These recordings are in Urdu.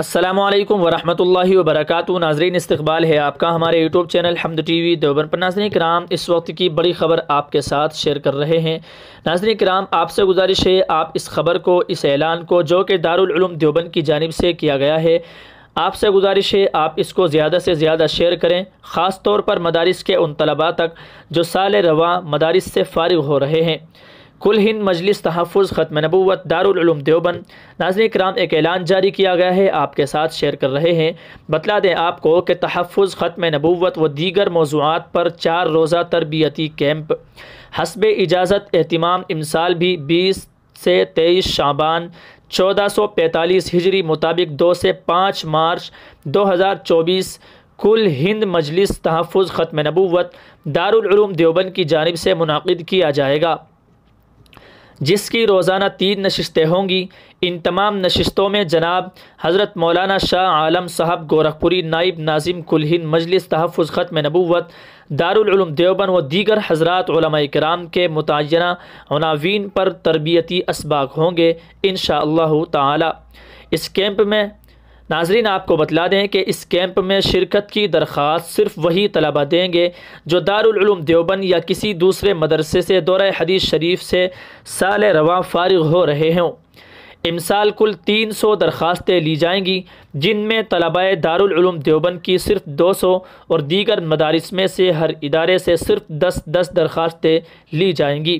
السلام علیکم ورحمۃ اللہ وبرکاتہ۔ ناظرین، استقبال ہے آپ کا ہمارے یوٹیوب چینل حمد ٹی وی دیوبند پر۔ ناظرین کرام، اس وقت کی بڑی خبر آپ کے ساتھ شیئر کر رہے ہیں۔ ناظرین کرام، آپ سے گزارش ہے آپ اس خبر کو، اس اعلان کو جو کہ دارالعلوم دیوبند کی جانب سے کیا گیا ہے، آپ سے گزارش ہے آپ اس کو زیادہ سے زیادہ شیئر کریں، خاص طور پر مدارس کے ان طلباء تک جو سال رواں مدارس سے فارغ ہو رہے ہیں۔ کل ہند مجلس تحفظ ختم نبوت دارالعلوم دیوبند۔ ناظرین کرام، ایک اعلان جاری کیا گیا ہے، آپ کے ساتھ شیئر کر رہے ہیں۔ بتلا دیں آپ کو کہ تحفظ ختم نبوت و دیگر موضوعات پر 4 روزہ تربیتی کیمپ حسب اجازت اہتمام امسال بھی 20 سے 23 شعبان 1445 ہجری مطابق 2 سے 5 مارچ 2024 کل ہند مجلس تحفظ ختم نبوت دارالعلوم دیوبند کی جانب سے منعقد کیا جائے گا، جس کی روزانہ 3 نشستیں ہوں گی۔ ان تمام نشستوں میں جناب حضرت مولانا شاہ عالم صاحب گورکھپوری، نائب ناظم کل ہند مجلس تحفظ ختم نبوت دارالعلوم دیوبند و دیگر حضرات علماء کرام کے متعینہ عناوین پر تربیتی اسباق ہوں گے انشاءاللہ تعالی۔ اس کیمپ میں ناظرین آپ کو بتلا دیں کہ اس کیمپ میں شرکت کی درخواست صرف وہی طلباء دیں گے جو دارالعلوم دیوبند یا کسی دوسرے مدرسے سے دورہ حدیث شریف سے سال رواں فارغ ہو رہے ہوں۔ امسال کل 300 درخواستیں لی جائیں گی، جن میں طلباء دارالعلوم دیوبند کی صرف 200 اور دیگر مدارس میں سے ہر ادارے سے صرف 10 درخواستیں لی جائیں گی۔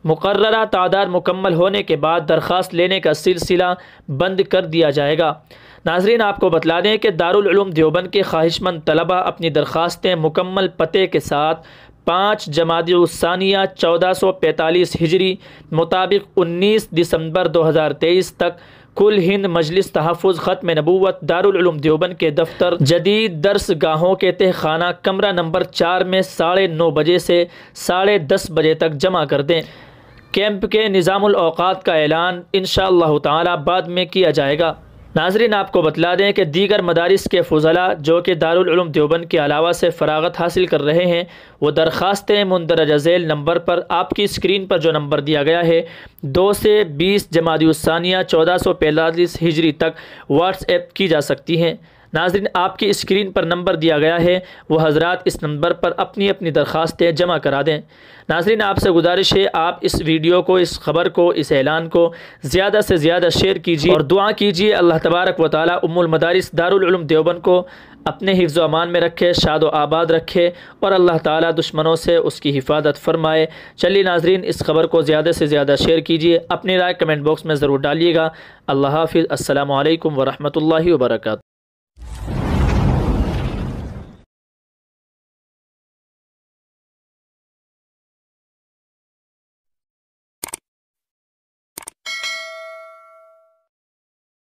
مقررہ تعداد مکمل ہونے کے بعد درخواست لینے کا سلسلہ بند کر دیا جائے گا۔ ناظرین آپ کو بتلا دیں کہ دارالعلوم دیوبند کے خواہش مند طلباء اپنی درخواستیں مکمل پتے کے ساتھ 5 جمادی الثانیہ 1445 ہجری مطابق 19 دسمبر 2023 تک کل ہند مجلس تحفظ ختم نبوت دارالعلوم دیوبند کے دفتر جدید درس گاہوں کے تہ خانہ کمرہ نمبر 4 میں 9:30 بجے سے 10:30 بجے تک جمع کر دیں۔ کیمپ کے نظام الاوقات کا اعلان انشاءاللہ تعالی بعد میں کیا جائے گا۔ ناظرین آپ کو بتلا دیں کہ دیگر مدارس کے فضلاء جو کہ دارالعلوم دیوبند کے علاوہ سے فراغت حاصل کر رہے ہیں، وہ درخواستیں مندرجہ ذیل نمبر پر، آپ کی اسکرین پر جو نمبر دیا گیا ہے 2 سے 20 جمادی الثانیہ 1445 ہجری تک واٹس ایپ کی جا سکتی ہیں۔ ناظرین آپ کی اسکرین پر نمبر دیا گیا ہے، وہ حضرات اس نمبر پر اپنی اپنی درخواستیں جمع کرا دیں۔ ناظرین آپ سے گزارش ہے آپ اس ویڈیو کو، اس خبر کو، اس اعلان کو زیادہ سے زیادہ شیئر کیجیے اور دعا کیجیے اللہ تبارک و تعالی المدارس دارالعلوم دیوبند کو اپنے حفظ و امان میں رکھے، شاد و آباد رکھے اور اللہ تعالی دشمنوں سے اس کی حفاظت فرمائے۔ چلیے ناظرین، اس خبر کو زیادہ سے زیادہ شیئر کیجیے، اپنی رائے کمنٹ باکس میں ضرور ڈالیے گا۔ اللہ حافظ، السلام علیکم ورحمۃ اللہ وبرکاتہ۔